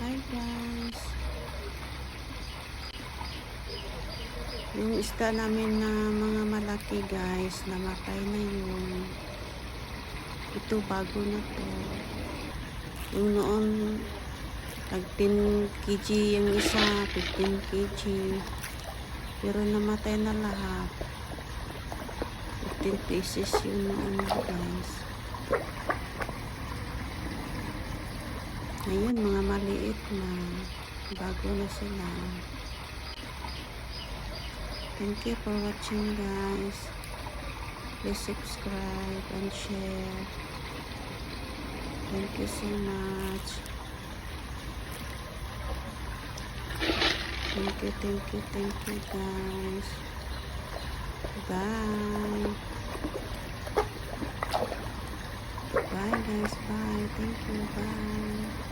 Hi guys. Yung isda namin na mga malaki guys, namatay na yun. Ito bago na to. Yung noon, tag 10 kg yung isa, 15 kg. Pero namatay na lahat. 15 pieces yun noon guys. Ngayon, mga maliit na. Bago na sila. Thank you for watching guys. Please subscribe and share. Thank you so much. Thank you guys. Bye. Bye guys, bye. Thank you, bye.